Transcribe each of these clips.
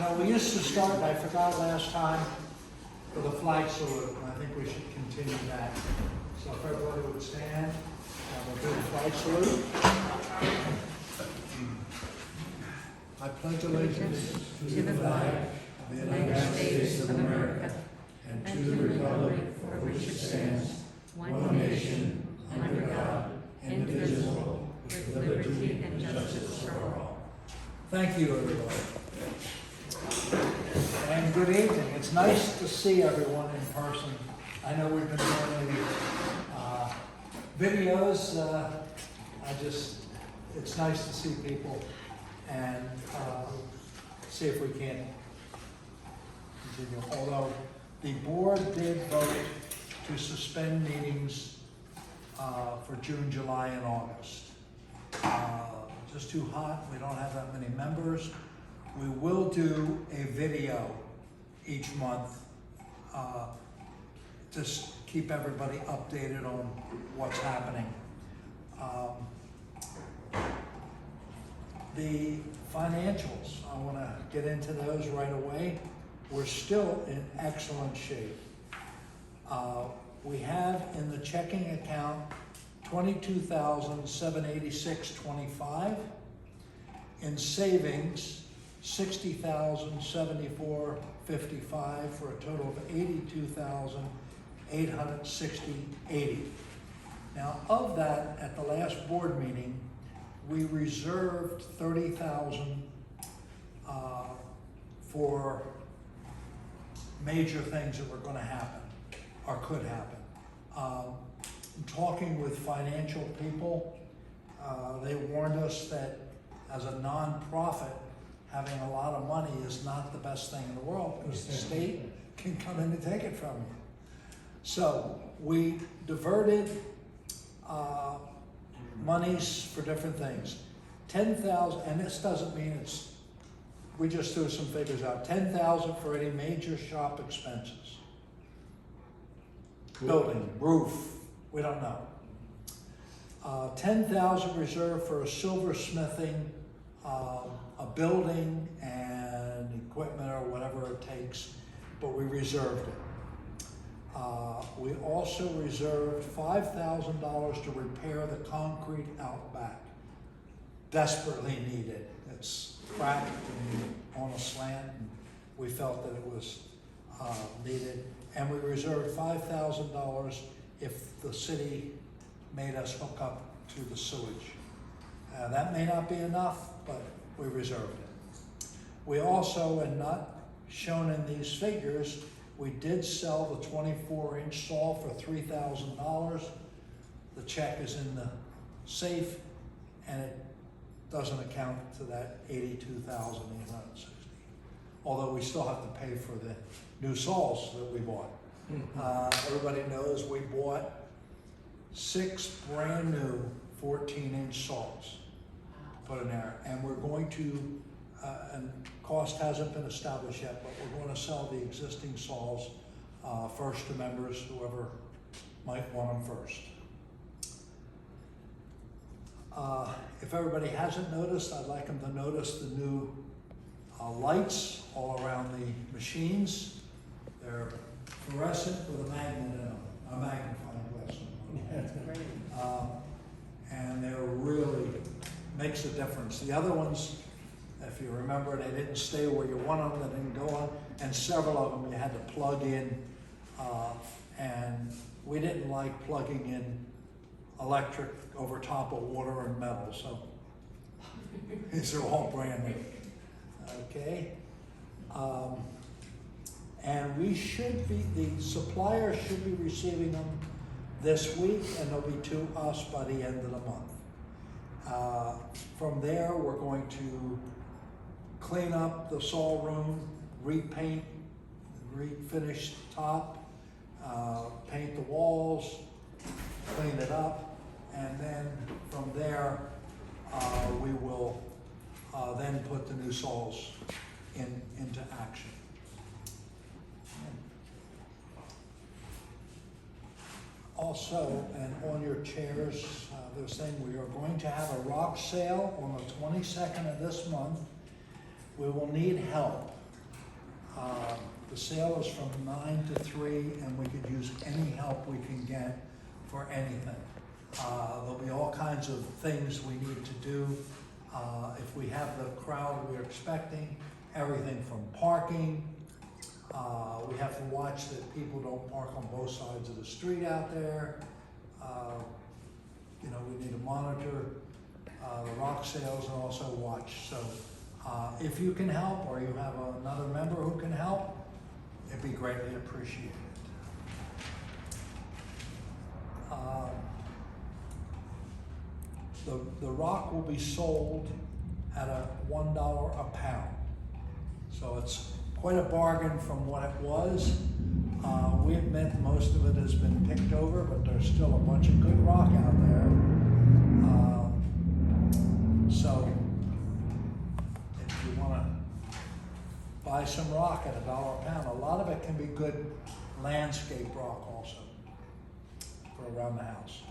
know, we used to start, I forgot last time, with a flag salute, and I think we should continue that. So if everybody would stand, and we'll do the flag salute. I pledge allegiance to the flag of the United States of America and to the republic for which it stands, one nation, under God, indivisible, with liberty and justice for all. Thank you, everybody. And good evening. It's nice to see everyone in person. I know we've been doing videos. It's nice to see people and see if we can continue. Although the board did vote to suspend meetings for June, July, and August. Just too hot. We don't have that many members. We will do a video each month. Just keep everybody updated on what's happening. The financials, I want to get into those right away. We're still in excellent shape. We have in the checking account $22,786.25. In savings, $60,074.55 for a total of $82,860.80. Now, of that, at the last board meeting, we reserved $30,000 for major things that were going to happen or could happen. Talking with financial people, they warned us that as a nonprofit, having a lot of money is not the best thing in the world because the state can come in and take it from you. So we diverted monies for different things. 10,000, and this doesn't mean we just threw some figures out. 10,000 for any major shop expenses. Cool. Building, roof, we don't know. 10,000 reserved for a silversmithing, a building and equipment or whatever it takes, but we reserved it. We also reserved $5,000 to repair the concrete out back. Desperately needed. It's cracked and on a slant, and we felt that it was needed. And we reserved $5,000 if the city made us hook up to the sewage. That may not be enough, but we reserved it. We also, and not shown in these figures, we did sell the 24-inch saw for $3,000. The check is in the safe, and it doesn't account to that $82,860. Although we still have to pay for the new saws that we bought. Everybody knows we bought 6 brand new 14-inch saws put in there, and we're going to, and cost hasn't been established yet, but we're going to sell the existing saws first to members, whoever might want them first. If everybody hasn't noticed, I'd like them to notice the new lights all around the machines. They're fluorescent with a magnet in them, a magnifying glass. That's great. And they're really makes a difference. The other ones, if you remember, they didn't stay where you want them, they didn't go on, and several of them you had to plug in, and we didn't like plugging in electric over top of water and metal, so these are all brand new. Okay? And we should be, the suppliers should be receiving them this week, and they'll be to us by the end of the month. From there, we're going to clean up the saw room, repaint, refinish the top, paint the walls, clean it up, and then from there, we will then put the new saws into action. Also, and on your chairs, they're saying we are going to have a rock sale on the 22nd of this month. We will need help. The sale is from 9 to 3, and we could use any help we can get for anything. There'll be all kinds of things we need to do. If we have the crowd we're expecting, everything from parking. We have to watch that people don't park on both sides of the street out there. You know, we need to monitor the rock sales and also watch. So if you can help, or you have another member who can help, it'd be greatly appreciated. The rock will be sold at $1 a pound. So it's quite a bargain from what it was. We admit most of it has been picked over, but there's still a bunch of good rock out there. So if you want to buy some rock at $1 a pound, a lot of it can be good landscape rock also for around the house.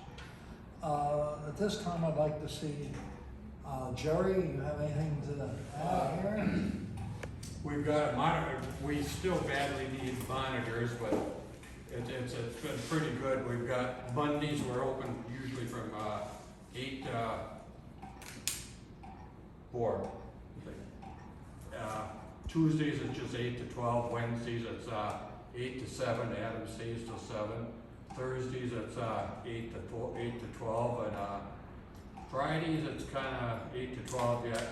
At this time, I'd like to see Jerry, you have anything to add here? We've got a monitor. We still badly need monitors, but it's been pretty good. We've got Mondays, we're open usually from 8 to 4. Tuesdays it's just 8 to 12. Wednesdays it's 8 to 7. Adam stays till 7. Thursdays it's 8 to 12, and Fridays it's kind of 8 to 12 yet.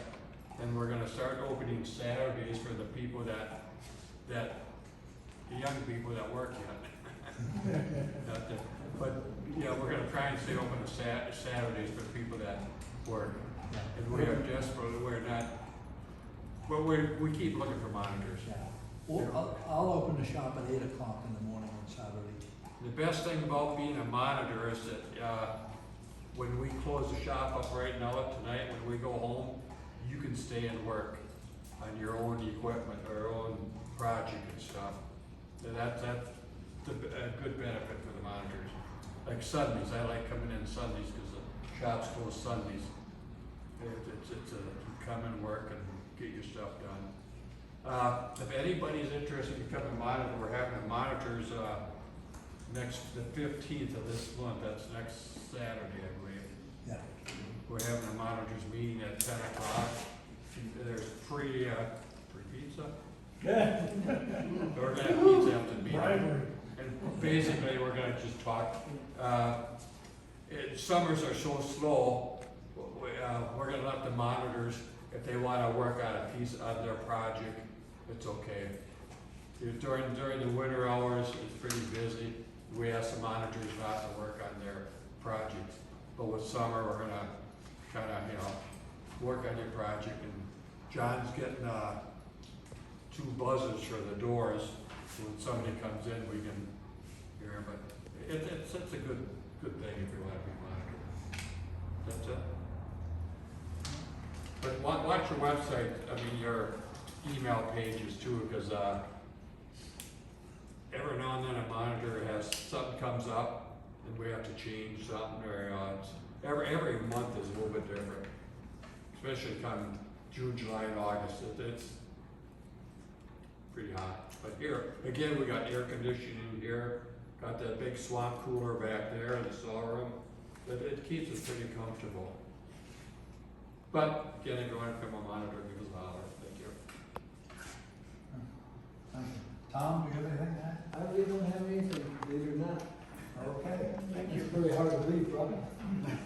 And we're going to start opening Saturdays for the people the young people that work yet. But yeah, we're going to try and stay open on Saturdays for the people that work. And we are desperate. We're not. But we keep looking for monitors. Yeah. Well, I'll open the shop at 8 o'clock in the morning on Saturday. The best thing about being a monitor is that when we close the shop up right now tonight, when we go home, you can stay and work on your own equipment or your own project and stuff. And that's a good benefit for the monitors. Like Sundays, I like coming in Sundays because the shops close Sundays. It's you come and work and get your stuff done. If anybody's interested in becoming a monitor, we're having a monitors the 15th of this month. That's next Saturday, I believe. Yeah. We're having a monitors meeting at 10 o'clock. There's free pizza. Yeah. We're gonna have pizza after the meeting. And basically, we're gonna just talk. Summers are so slow. We're gonna let the monitors, if they wanna work on a piece on their project, it's okay. During the winter hours, it's pretty busy. We ask the monitors not to work on their projects. But with summer, we're gonna kind of, work on your project. And John's getting 2 buzzers for the doors, so when somebody comes in, we can hear them. But it's a good thing if you want to be monitored. That's it. But watch your website, your email pages too, because every now and then a monitor has something comes up and we have to change something, or every month is a little bit different, especially come June, July, and August. It's pretty hot. But here, again, we got air conditioning here, got that big swamp cooler back there in the storeroom. It keeps us pretty comfortable. But again, if you want to become a monitor, give us a holler. Thank you. Thank you. Tom, do you have anything to add? I really don't have anything, believe it or not. Okay. Thank you. It's very hard to believe, Rob.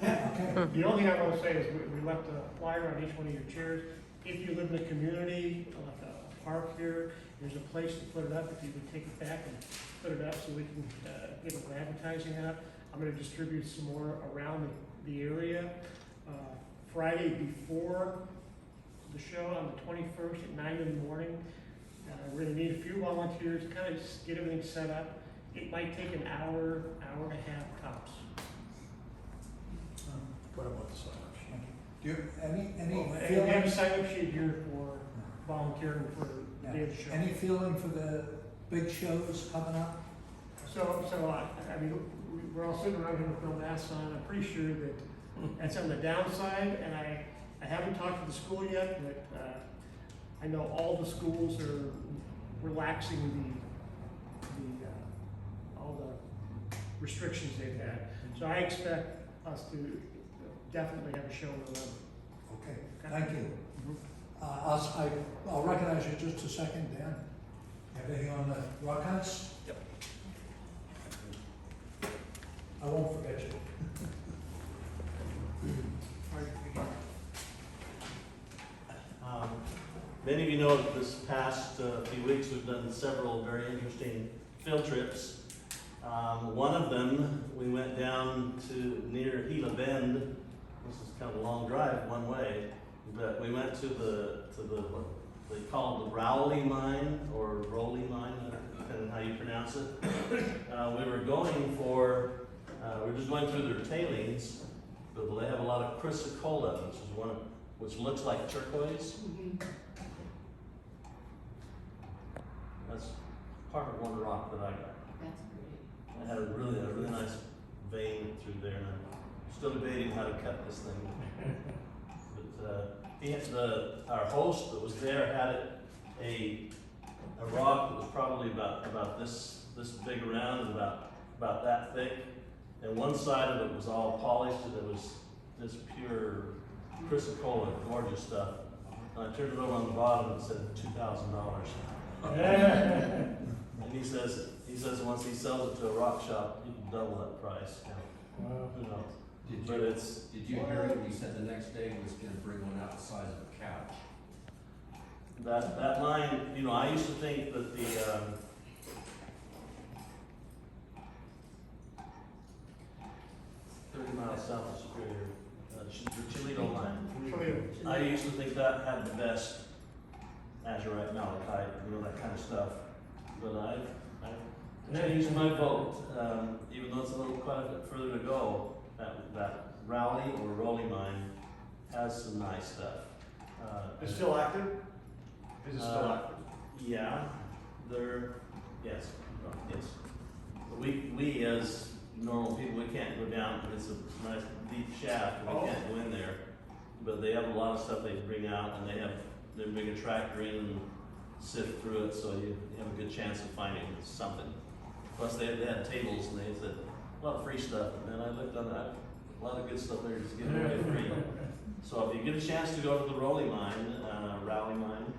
Okay. The only thing I want to say is we left a flyer on each one of your chairs. If you live in the community, like a park here, there's a place to put it up. If you could take it back and put it up so we can get a little advertising out. I'm going to distribute some more around the area. Friday before the show on the 21st at 9 in the morning. We're going to need a few volunteers to kind of just get everything set up. It might take an hour and a half tops. What about the sign-up sheet? Do you, any And we have a feeling? sign-up sheet here for volunteering for the day of the show. Any feeling for the big shows coming up? So I mean, we're all sitting around here with no masks on. I'm pretty sure that that's on the downside, and I haven't talked to the school yet, but I know all the schools are relaxing all the restrictions they've had. So I expect us to definitely have a show in November. Okay, thank you. I'll recognize you just a second, Dan. You have anything on the rock hunts? Yep. I won't forget you. Many of you know that this past few weeks we've done several very interesting field trips. One of them, we went down to near Gila Bend. This is kind of a long drive one way, but we went to what they call it, the Rowley mine or Rowley mine, depending on how you pronounce it. We were just going through their tailings, but they have a lot of chrysocolla, which looks like turquoise. That's part of one rock that I got. That's great. I had a really nice vein through there, and I'm still debating how to cut this thing. But our host that was there had a rock that was probably about this big around and about that thick, and one side of it was all polished, and it was just pure chrysocolla, gorgeous stuff. And I turned it over on the bottom and it said $2,000. And he says once he sells it to a rock shop, he can double that price. Wow. Who knows? Did you hear what he said the next day he was gonna bring one out the size of a couch? That line, I used to think that the 30 miles south of Superior, the Chilito line. I used to think that had the best azurite, malachite, that kind of stuff. But I changed my vote, even though it's quite a bit further to go. That Rowley or Rowley mine has some nice stuff. It's still active? Is it still active? Yeah, yes. But we as normal people, we can't go down. It's a nice deep shaft, and we can't go in there. But they have a lot of stuff they bring out, and they bring a tractor in and sift through it, so you have a good chance of finding something. Plus, they had tables, and they said a lot of free stuff. And I looked on that, a lot of good stuff there just getting away free. So if you get a chance to go to the Rowley mine, Rowley mine,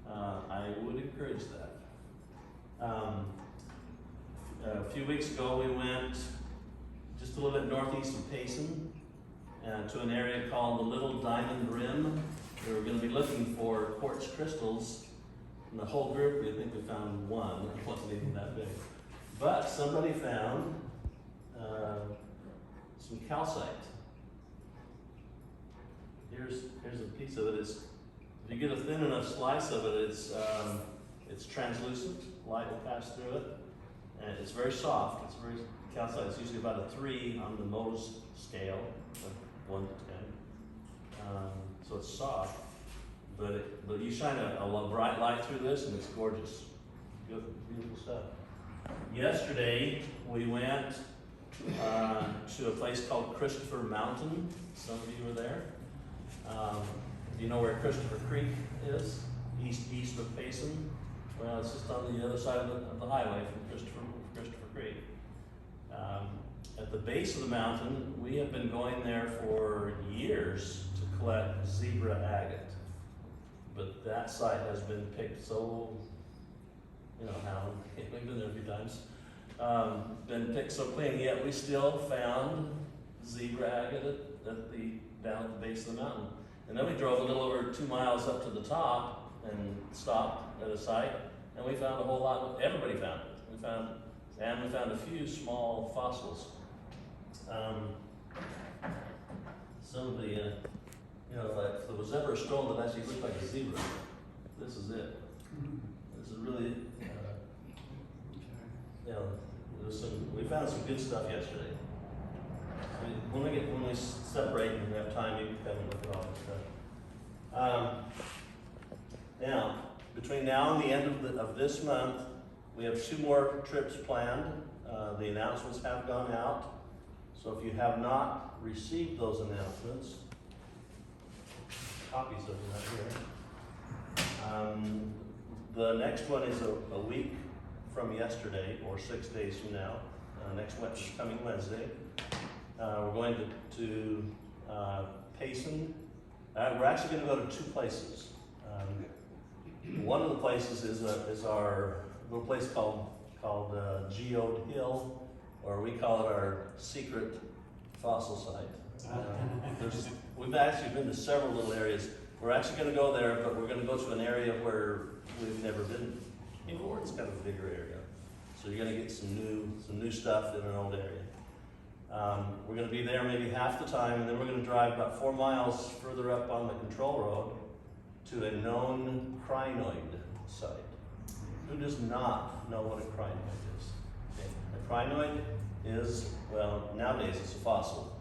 I would encourage that. A few weeks ago, we went just a little bit northeast of Payson to an area called the Little Diamond Rim. We were going to be looking for quartz crystals. In the whole group, we think we found one. It wasn't even that big. But somebody found some calcite. Here's a piece of it. If you get a thin enough slice of it, it's translucent. Light will pass through it, and it's very soft. It's very calcite. It's usually about a 3 on the Mohs scale, like 1 to 10. So it's soft, but you shine a bright light through this, and it's gorgeous. Good, beautiful stuff. Yesterday we went to a place called Christopher Mountain. Some of you were there. Do you know where Christopher Creek is? East of Payson. Well, it's just on the other side of the highway from Christopher Creek. At the base of the mountain, we have been going there for years to collect zebra agate. But that site has been picked so, how, we've been there a few times, been picked so clean, yet we still found zebra agate down at the base of the mountain. And then we drove a little over 2 miles up to the top and stopped at a site, and we found a whole lot. Everybody found it. We found a few small fossils. Some of the, if there was ever a stone that actually looked like a zebra, this is it. This is really, we found some good stuff yesterday. When we separate and have time, you can come and look at all this stuff. Now, between now and the end of this month, we have 2 more trips planned. The announcements have gone out. So if you have not received those announcements, copies of them right here. The next one is a week from yesterday, or 6 days from now. Coming Wednesday. We're going to Payson. We're actually going to go to two places. One of the places is our little place called Geode Hill, or we call it our secret fossil site. We've actually been to several little areas. We're actually going to go there, but we're going to go to an area where we've never been before. It's kind of a bigger area, so you're going to get some new stuff in an old area. We're going to be there maybe half the time, and then we're going to drive about 4 miles further up on the control road to a known crinoid site. Who does not know what a crinoid is? Okay. A crinoid is, well, nowadays it's a fossil,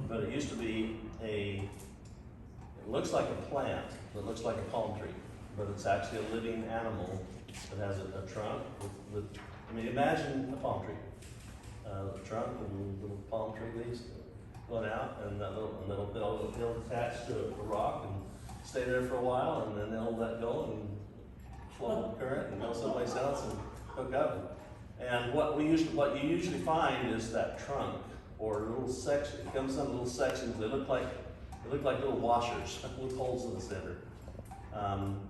but it used to be it looks like a plant, it looks like a palm tree, but it's actually a living animal that has a trunk with imagine a palm tree. The trunk and little palm tree leaves going out, and they'll attach to a rock and stay there for a while, and then they'll let go and flow with the current and go someplace else and hook up. And what you usually find is that trunk or a little section. It comes in little sections. They look like little washers with holes in the center.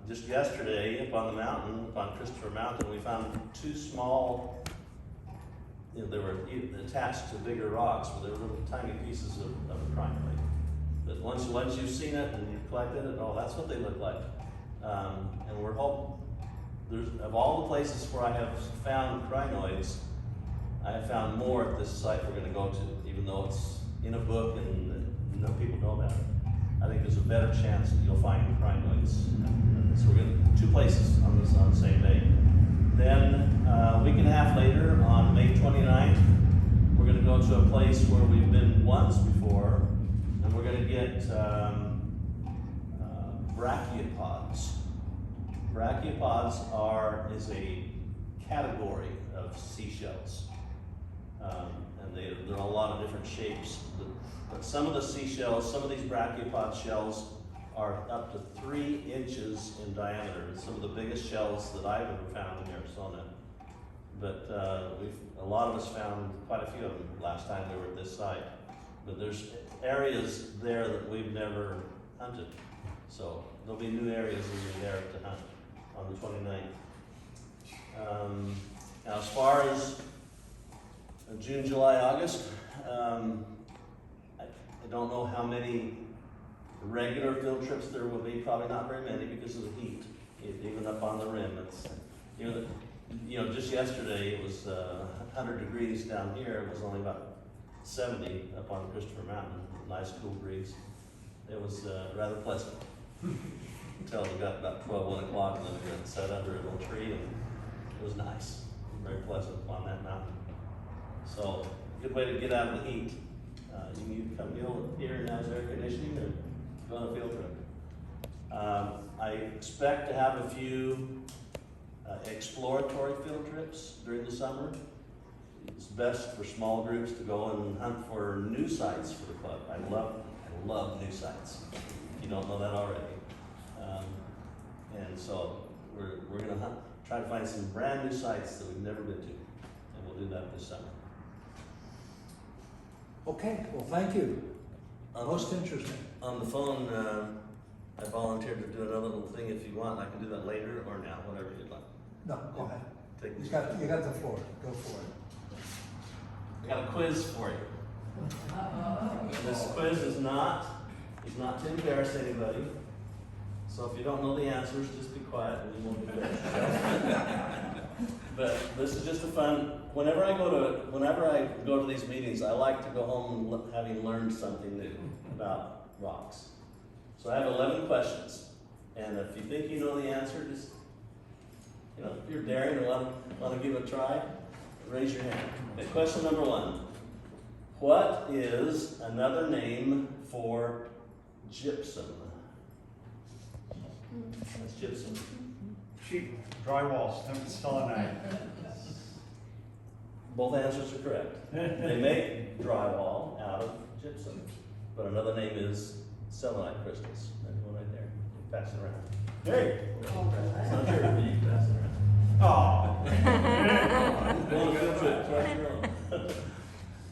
Just yesterday, up on the mountain, up on Christopher Mountain, we found two small. They were attached to bigger rocks, but they were little tiny pieces of a crinoid. But once you've seen it and you've collected it, that's what they look like. And we're hoping, of all the places where I have found crinoids, I have found more at this site we're going to go to, even though it's in a book and people know about it. I think there's a better chance that you'll find crinoids. So we're going to 2 places on the same day. Then a week and a half later, on May 29th, we're going to go to a place where we've been once before, and we're going to get brachiopods. Brachiopods is a category of seashells, and there are a lot of different shapes. But some of the seashells, some of these brachiopods shells are up to 3 inches in diameter. It's some of the biggest shells that I've ever found in Arizona. But a lot of us found quite a few of them last time we were at this site. But there's areas there that we've never hunted. So there'll be new areas in there to hunt on the 29th. Now as far as June, July, August, I don't know how many regular field trips there will be. Probably not very many because of the heat, even up on the rim. It's just yesterday it was 100 degrees down here. It was only about 70 up on Christopher Mountain. Nice cool breeze. It was rather pleasant until we got about 1 o'clock, and then we got sat under a little tree, and it was nice. Very pleasant on that mountain. So good way to get out of the heat. You can come here and have air conditioning and go on a field trip. I expect to have a few exploratory field trips during the summer. It's best for small groups to go and hunt for new sites for the club. I love new sites, if you don't know that already. And so we're going to try to find some brand new sites that we've never been to, and we'll do that this summer. Okay, well, thank you. Most interesting. On the phone, I volunteered to do another little thing. If you want, I can do that later or now, whatever you'd like. No, go ahead. Take You got the floor. Go for it. I got a quiz for you. This quiz is not to embarrass anybody. So if you don't know the answers, just be quiet and you won't be embarrassed. But this is just a fun. Whenever I go to these meetings, I like to go home having learned something new about rocks. So I have 11 questions, and if you think you know the answer, just if you're daring and want to give it a try, raise your hand. Okay, question number 1: what is another name for gypsum? That's gypsum. Sheet, drywall, selenite. Both answers are correct. They make drywall out of gypsum, but another name is selenite crystals. There's one right there. Pass it around. Hey. It's not sure, but you can pass it around. Oh. Going to field trip, twice your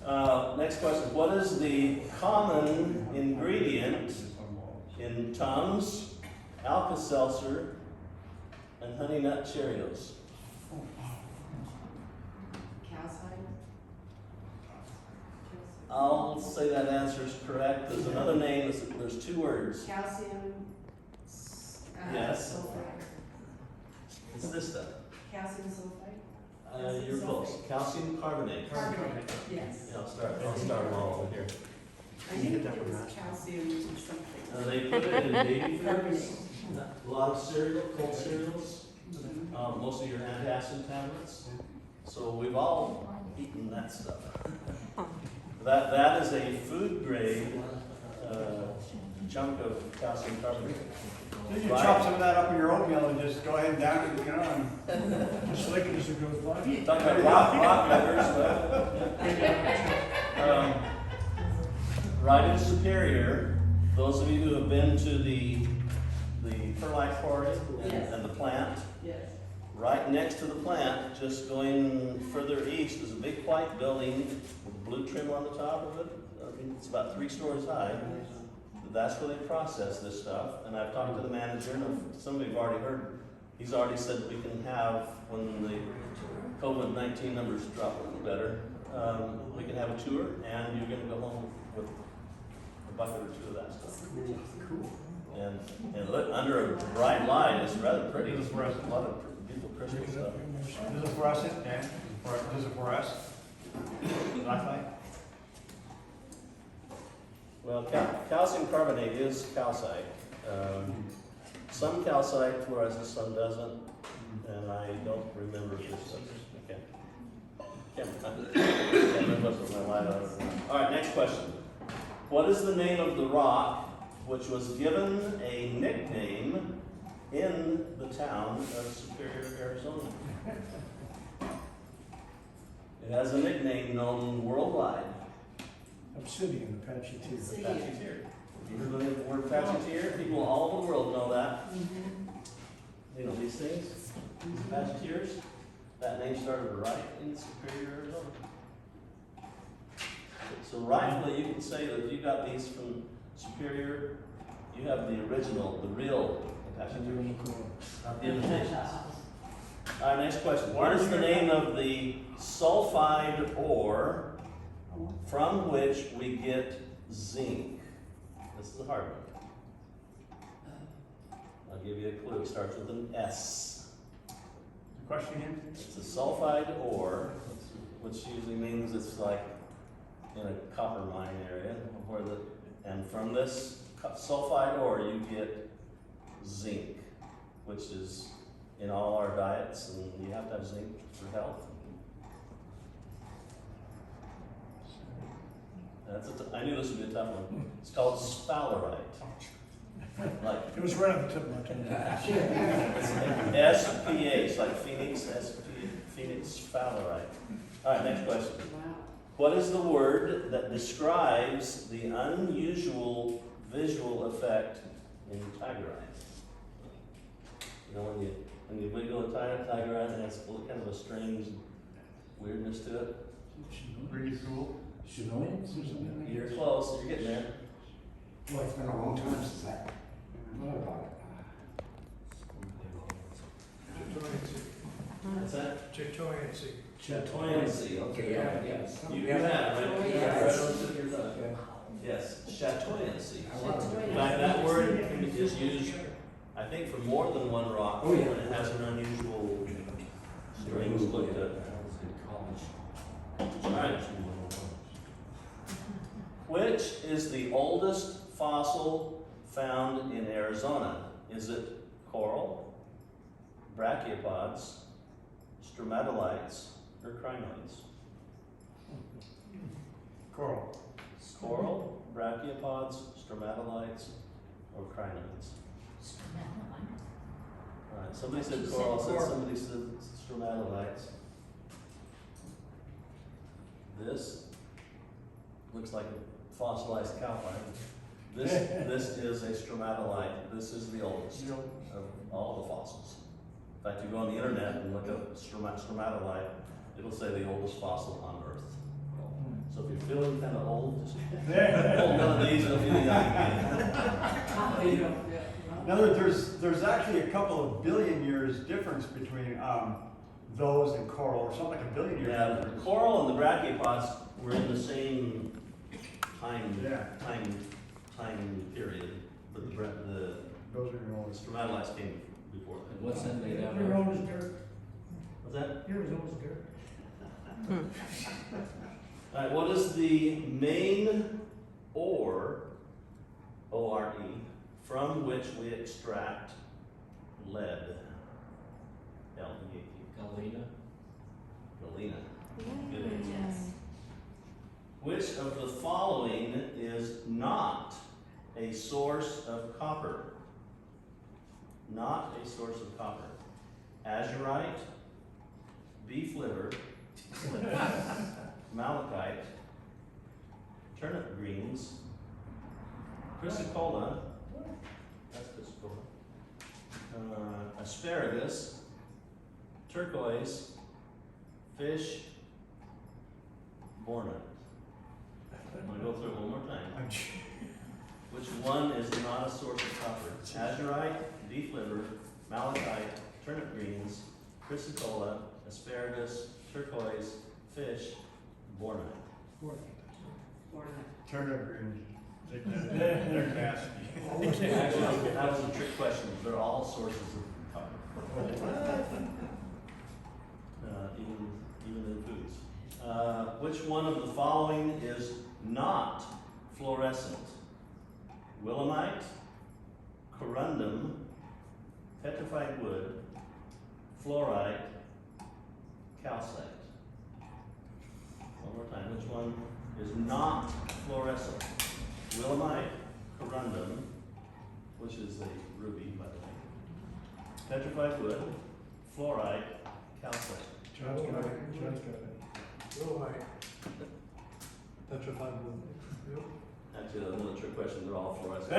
own. Next question. What is the common ingredient in Tums, Alka-Seltzer, and Honey Nut Cheerios? I'll say that answer is correct. There's another name, there's two words. Calcium. Yes. Sulfite. It's this stuff. Calcium sulfite. You're close. Calcium carbonate. Carbonate. Yes. Yeah, I'll start them all over here. I think it was calcium something. They put it in baby foods, a lot of cereal, cold cereals, most of your antacid tablets. So we've all eaten that stuff. That is a food grade chunk of calcium carbonate. So you chop some of that up in your oatmeal and just go ahead and down it, you know, and Just like it as it goes by. Talking about rock members, right in Superior, those of you who have been to the perlite quarry Yes. and the plant, Yes. right next to the plant, just going further east, is a big white building with blue trim on the top of it. I mean, it's about 3 stories high. That's where they process this stuff. And I've talked to the manager, and some of you have already heard, he's already said we can have, when the COVID-19 numbers drop a little better, we can have a tour, and you're gonna go home with a bucket or 2 of that stuff. Cool. And look, under a bright light, it's rather pretty. There's a lot of beautiful crystal stuff. This is fluorescent, Dan? This is fluorescent? Blacklight? Well, calcium carbonate is calcite. Some calcite fluoresces, some doesn't, and I don't remember if this does. Okay. Can't remember what's my light on. All right, next question. What is the name of the rock which was given a nickname in the town of Superior, Arizona? It has a nickname known worldwide. Obsidian, Apache too. Apache Tear. You heard the word Apache Tear? People all over the world know that. You know these things? These Apache Tears? That name started right in Superior, Arizona. So rightfully, you can say that if you got these from Superior, you have the original, the real Apache Tears, not the imitations. All right, next question. What is the name of the sulfide ore from which we get zinc? This is a hard one. I'll give you a clue. It starts with an S. The question again? It's a sulfide ore, which usually means it's like in a copper mine area, and from this sulfide ore you get zinc, which is in all our diets, and you have to have zinc for health. I knew this would be a tough one. It's called sphalerite. Like It was right on the tip of my tongue. SPH, like Phoenix, Phoenix sphalerite. All right, next question. Wow. What is the word that describes the unusual visual effect in tigerite? You know, when you wiggle a tigerite, it has kind of a strange weirdness to it. Pretty cool. Chenollians or something? You're close, you're getting there. Well, it's been a long time since that. What about What's that? Chatoyancy. Chatoyancy. Okay, yeah. You have it, right? Chatoyancy. Yeah, right on the tip of your tongue. Okay. Yes, chatoyancy. Chatoyancy. In fact, that word is used, I think, for more than one rock. Oh, yeah. When it has an unusual strange look to it. All right. Which is the oldest fossil found in Arizona? Is it coral, brachiopods, stromatolites, or crinoids? Coral. Coral, brachiopods, stromatolites, or crinoids? All right, somebody said coral, somebody said stromatolites. This looks like a fossilized cowpine. This is a stromatolite. This is the oldest of all the fossils. In fact, you go on the internet and look up stromatolite, it'll say the oldest fossil on Earth. So if you're feeling kind of old, just hold one of these, it'll be the young. In other words, there's actually a couple of billion years difference between those and coral, or something like a billion years. Yeah, the coral and the brachiopods were in the same time period, but the Those are your oldest. stromatolites came before And that. what's that made out You're of? old as dirt. What's that? You're as old as dirt. All right, what is the main ore, O-R-E, from which we extract lead? L-E-A-D. Galena? Galena. Good answer. Which of the following is not a source of copper? Not a source of copper. Azurite, beef liver, malachite, turnip greens, chrysocolla, that's chrysocolla, asparagus, turquoise, fish, bornite. I'm gonna go through it one more time. Which one is not a source of copper? Azurite, beef liver, malachite, turnip greens, chrysocolla, asparagus, turquoise, fish, bornite. Turnip greens. They're nasty. Actually, that was a trick question. They're all sources of copper. Even in foods. Which one of the following is not fluorescent? Willemite, corundum, petrified wood, fluorite, calcite. One more time. Which one is not fluorescent? Willemite, corundum, which is a ruby, by the way. Petrified wood, fluorite, calcite. John's got it. Petrified wood. Actually, that's another trick question. They're all fluorescent.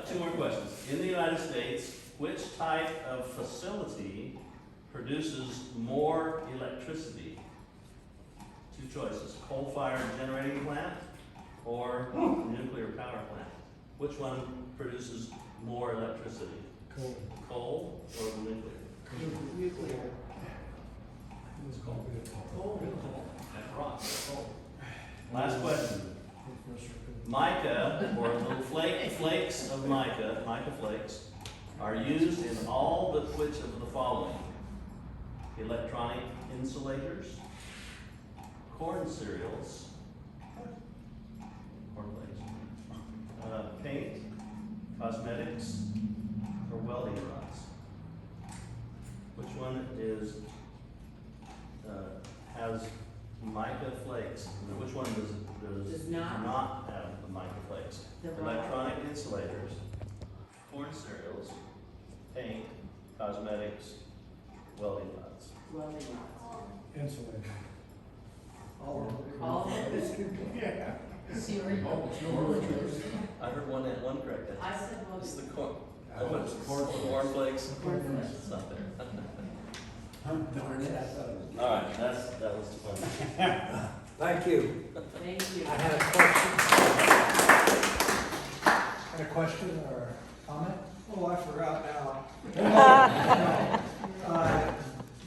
Two more questions. In the United States, which type of facility produces more electricity? Two choices: coal-fired generating plant or nuclear power plant. Which one produces more electricity? Coal or nuclear? Nuclear. That's rock. Coal. Last question. Mica, or little flakes of mica, mica flakes, are used in all but which of the following? Electronic insulators, corn cereals, corn flakes, paint, cosmetics, or welding rods. Which one is has mica flakes? Which one does not have the mica flakes? Electronic insulators, corn cereals, paint, cosmetics, welding rods. Insulated. All Yeah. cereal. I heard one correct. I said It's most the corn. It's Corn flakes. cornflakes. It's not there. Darn it, I thought it was. All right, that was fun. Thank you. Thank you. I had a question or comment? Oh, I forgot now.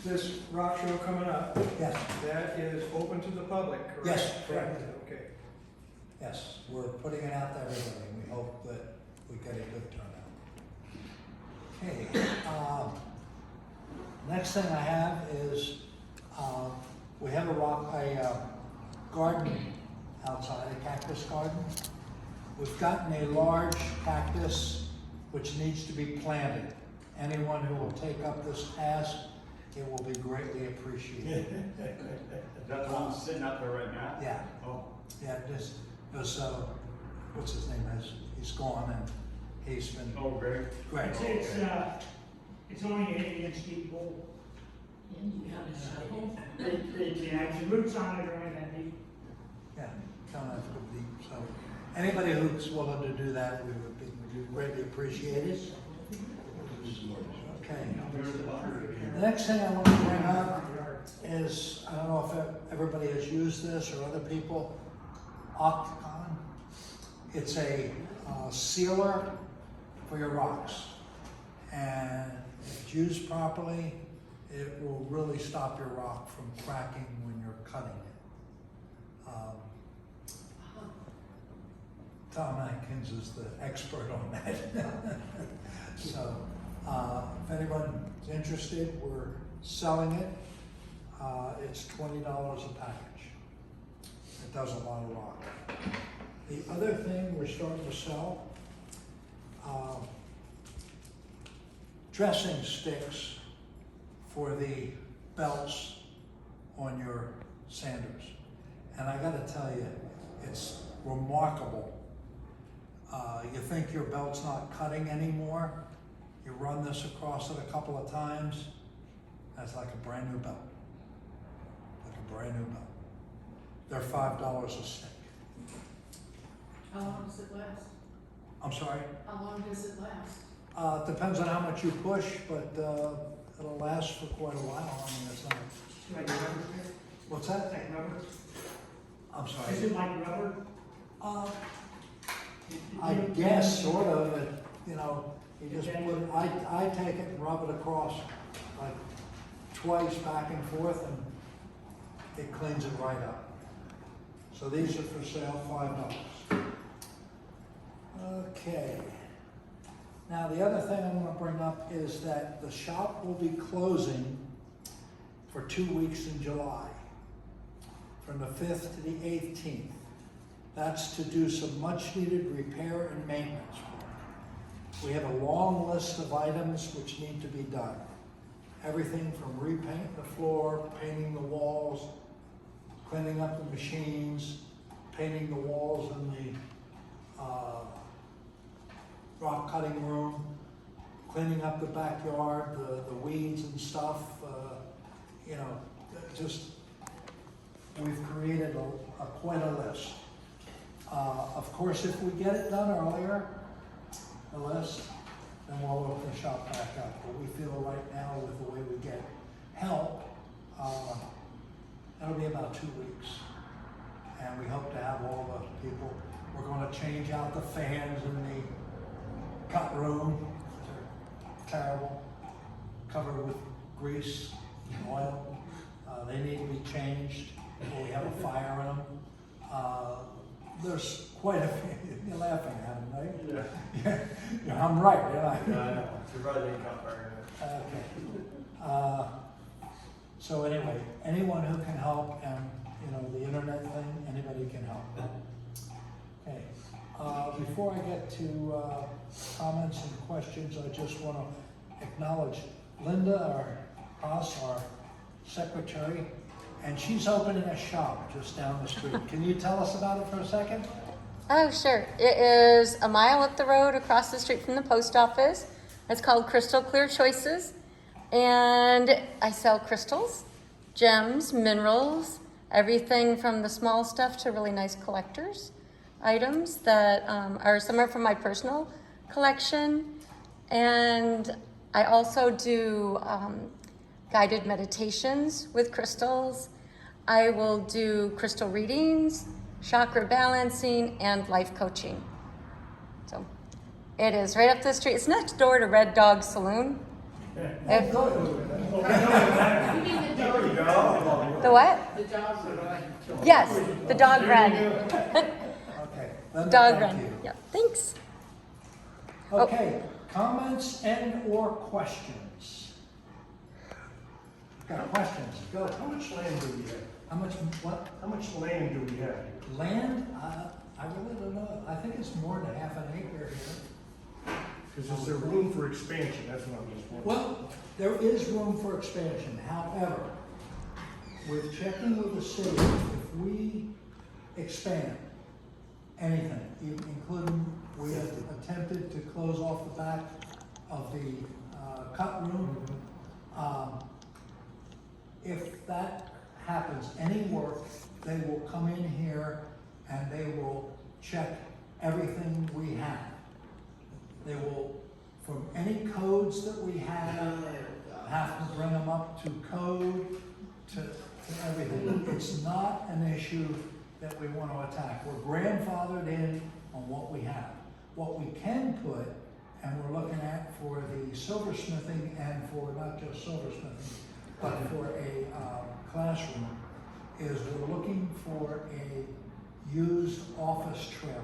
This rock show coming up, Yes, that is open to the public, correct? Yes, correct. Okay. yes, we're putting it out to everybody. We hope that we get a good turnout. Okay, next thing I have is, we have a garden outside, a cactus garden. We've gotten a large cactus which needs to be planted. Anyone who will take up this task, it will be greatly appreciated. Is that the one that's sitting out there right now? Yeah, Oh. yeah, this was, what's his name, he's gone and he's been Oh, great. great. It's only an 8-inch deep hole. And you have a shovel? Yeah, the roots on it are in that deep. Yeah, don't have to go deep, so anybody who's willing to do that, we would greatly appreciate it. Okay. The next thing I want to bring up is, I don't know if everybody has used this or other people, Octagon. It's a sealer for your rocks. And if it's used properly, it will really stop your rock from cracking when you're cutting it. Tom Atkins is the expert on that. So, if anyone's interested, we're selling it. It's $20 a package. It does a lot of rock. The other thing we're starting to sell, dressing sticks for the belts on your sanders. And I gotta tell you, it's remarkable. You think your belt's not cutting anymore, you run this across it a couple of times, that's like a brand new belt. Like a brand new belt. They're $5 a stick. How long does it last? I'm sorry? How long does it last? Depends on how much you push, but it'll last for quite a while. I mean, it's not. Like rubber? What's that? Like rubber? I'm sorry. Is it like rubber? I guess sort of. It, you know, you just put. I take it and rub it across like twice back and forth, and it cleans it right up. So these are for sale, $5. Okay. Now the other thing I want to bring up is that the shop will be closing for 2 weeks in July, from the 5th to the 18th. That's to do some much needed repair and maintenance work. We have a long list of items which need to be done. Everything from repainting the floor, painting the walls, cleaning up the machines, painting the walls in the rock cutting room, cleaning up the backyard, the weeds and stuff, you know, just, we've created quite a list. Of course, if we get it done earlier, the list, then we'll open the shop back up. But we feel right now with the way we get help, it'll be about 2 weeks. And we hope to have all the people. We're going to change out the fans in the cut room. They're terrible, covered with grease and oil. They need to be changed, or we have a fire in them. There's quite a few. You're laughing at them, right? Yeah. Yeah, I'm right, yeah. Yeah, I know. Surprised they ain't got fire in it. Okay. So anyway, anyone who can help, and you know, the internet thing, anybody can help. Okay. Before I get to comments and questions, I just want to acknowledge Linda, our secretary, and she's opening a shop just down the street. Can you tell us about it for a second? Oh, sure. It is a mile up the road across the street from the post office. It's called Crystal Clear Choices. And I sell crystals, gems, minerals, everything from the small stuff to really nice collector's items that some are from my personal collection. And I also do guided meditations with crystals. I will do crystal readings, chakra balancing, and life coaching. So it is right up the street. It's next door to Red Dog Saloon. If, You mean the There dog? you go. the what? The dog run. Yes, the dog run. Okay. Linda, Dog thank run. you. Yeah, thanks. Okay, comments and or questions? Got questions? Go. How much land do we have? How much, what? How much land do we have? Land? I really don't know. I think it's more than half an acre here. Because is there room for expansion? That's what I'm just wondering. Well, there is room for expansion. However, with checking with the city, if we expand anything, including we have attempted to close off the back of the cut room, if that happens, any work, they will come in here and they will check everything we have. They will, from any codes that we have to bring them up to code, to everything. It's not an issue that we want to attack. We're grandfathered in on what we have. What we can put, and we're looking at for the silversmithing and for not just silversmithing, but for a classroom, is we're looking for a used office trailer.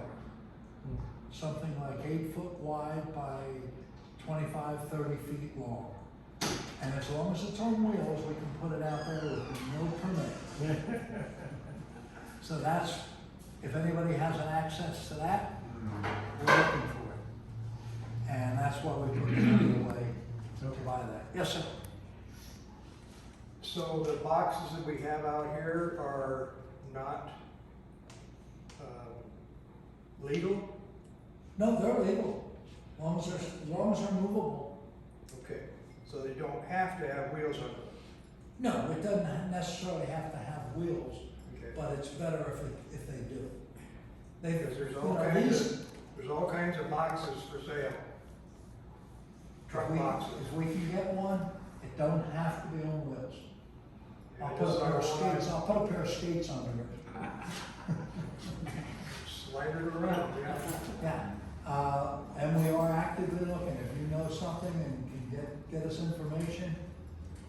Something like 8 foot wide by 25, 30 feet long. And as long as it's on wheels, we can put it out there with no permit. So that's, if anybody has an access to that, we're looking for it. And that's why we put the money away to buy that. Yes, sir? So the boxes that we have out here are not legal? No, they're legal, as long as they're movable. Okay, so they don't have to have wheels on them? No, it doesn't necessarily have to have wheels, Okay. but it's better if they do. They, Because there's you all know, kinds these, there's all kinds of boxes for sale. Truck boxes. if we can get one, it don't have to be on wheels. Yeah, I'll put just a pair of like skates, I'll put a pair of skates under it. Slide it around, yeah. Yeah, and we are actively looking. If you know something and can get us information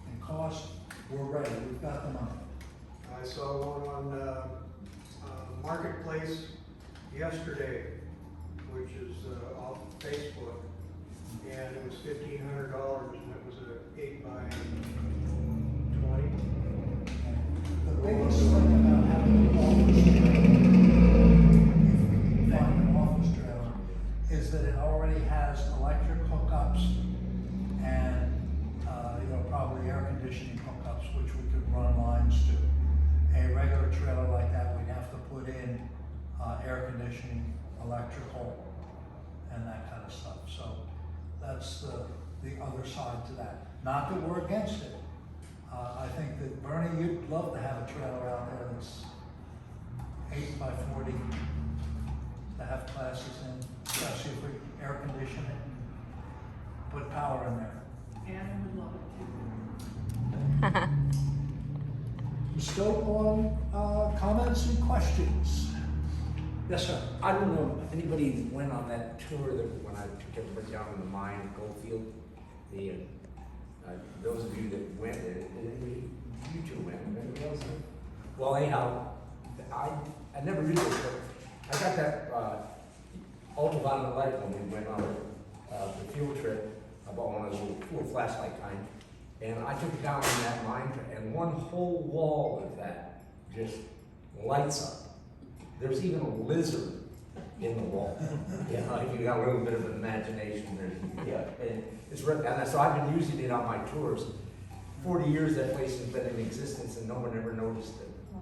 and cost, we're ready. We've got the money. I saw one on Marketplace yesterday, which is off Facebook, and it was $1,500, and it was a 8 by 20. The biggest thing about having an office trailer, if we can find an office trailer, is that it already has electric hookups and, probably air conditioning hookups, which we could run lines to. A regular trailer like that, we'd have to put in, air conditioning, electrical, and that kind of stuff. So that's the other side to that. Not that we're against it. I think that Bernie, you'd love to have a trailer out there that's 8 by 40 to have classes in, especially if we air condition it and put power in there. Anna would love it Still on comments and questions? Yes, sir. I don't know if anybody went on that tour that when I took everybody down in the mine, Goldfield. The those of you that went, you two went. Anybody else? Well, anyhow, I never used it, but I got that ultraviolet light when we went on the field trip. I bought one of those little flashlight kind, and I took it down in that mine, and one whole wall of that just lights up. There's even a lizard in the wall. If you got a little bit of imagination, and it's right. And so I've been using it on my tours. 40 years that place has been in existence, and no one ever noticed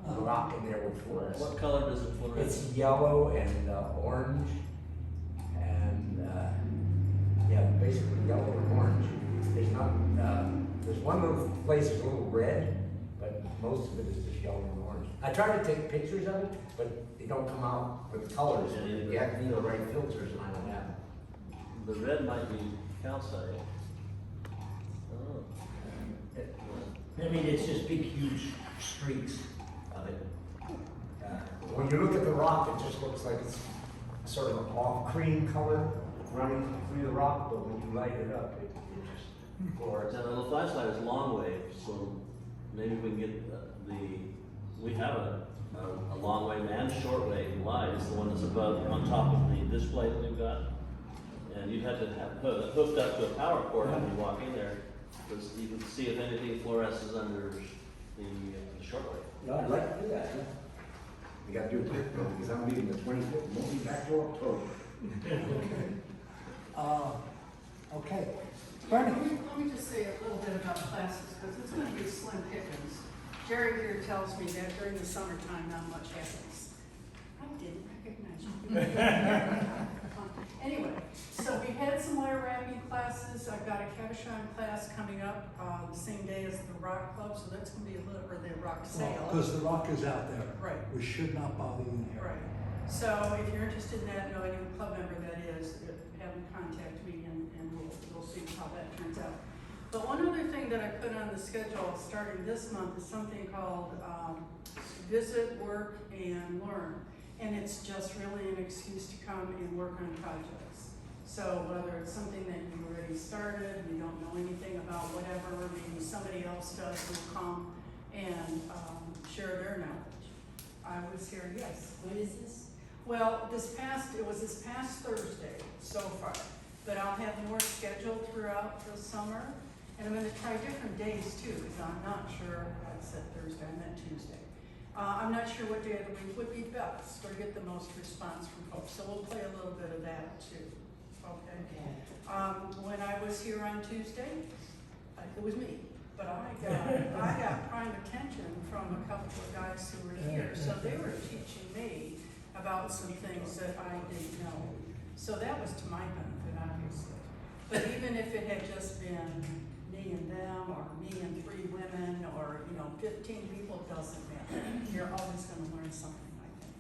the rock in there before us. What color does it fluoresce? It's yellow and orange, and basically yellow and orange. There's not. There's one little place that's a little red, but most of it is just yellow and orange. I tried to take pictures of it, but they don't come out with colors. You have to need the right filters, and I don't have them. The red might be calcite. Oh. I mean, it's just big, huge streaks of it. When you look at the rock, it just looks like it's sort of an off cream color running through the rock, but when you light it up, it just glows. Now, the flashlight is long wave, so maybe we can get we have a long wave and short wave light is the one that's above, on top of the display that we've got. And you'd have to have hooked up to a power cord when you walk in there, because you can see if anything fluoresces under the short wave. Yeah, I'd like to do that. Yeah. You got to do it quick though, because I'm leaving the 25th, and won't be back till October. Okay. Bernie? Let me just say a little bit about classes, because it's going to be slim pickings. Jerry here tells me that during the summertime, not much happens. I didn't recognize you. Anyway, so we've had some wire wrapping classes. I've got a Cabochon class coming up the same day as the Rock Club, so that's gonna be a little, or the Rock Sale. Because the rock is out there. Right. We should not bother you here. Right. So if you're interested in that, know any club member that is, have them contact me and we'll see how that turns out. But one other thing that I put on the schedule starting this month is something called Visit, Work, and Learn. And it's just really an excuse to come and work on projects. So whether it's something that you already started, you don't know anything about, whatever, maybe somebody else does, will come and share their knowledge. I was here, yes. When is this? Well, it was this past Thursday so far, but I'll have more scheduled throughout the summer. And I'm gonna try different days too, because I'm not sure, I said Thursday, I meant Tuesday. I'm not sure what day of the week would be best or get the most response from folks, so we'll play a little bit of that too, okay? When I was here on Tuesday, it was me, but I got prime attention from a couple of guys who were here, so they were teaching me about some things that I didn't know. So that was to my benefit, obviously. But even if it had just been me and them, or me and 3 women, or 15 people, doesn't matter. You're always going to learn something, I think.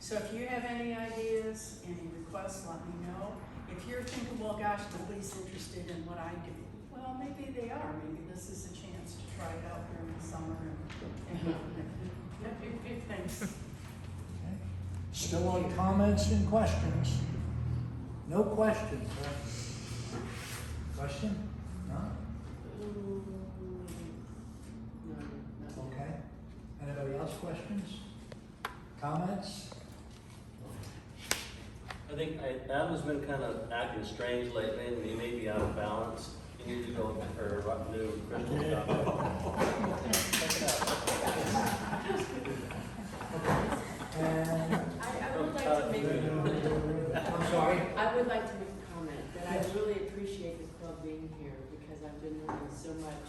So if you have any ideas, any requests, let me know. If you're thinking, well, gosh, nobody's interested in what I do, well, maybe they are. Maybe this is a chance to try it out during the summer and thanks. Okay. Still on comments and questions? No questions, huh? Question? No? Okay. Anybody else questions? Comments? I think Adam's been kind of acting strange lately, and he may be out of balance. You need to go with her new crystal shop. And I would like to make a comment. I'm sorry? I would like to make a comment that I really appreciate the club being here because I've been learning so much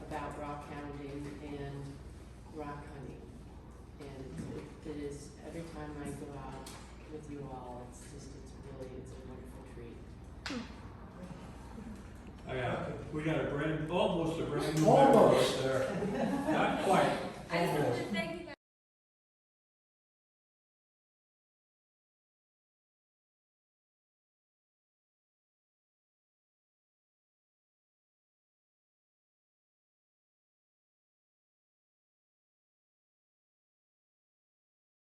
about rock hounding and rock hunting. And it is, every time I go out with you all, it's a wonderful treat. We got almost a brand new Almost. member there. Not quite. I just wanted to thank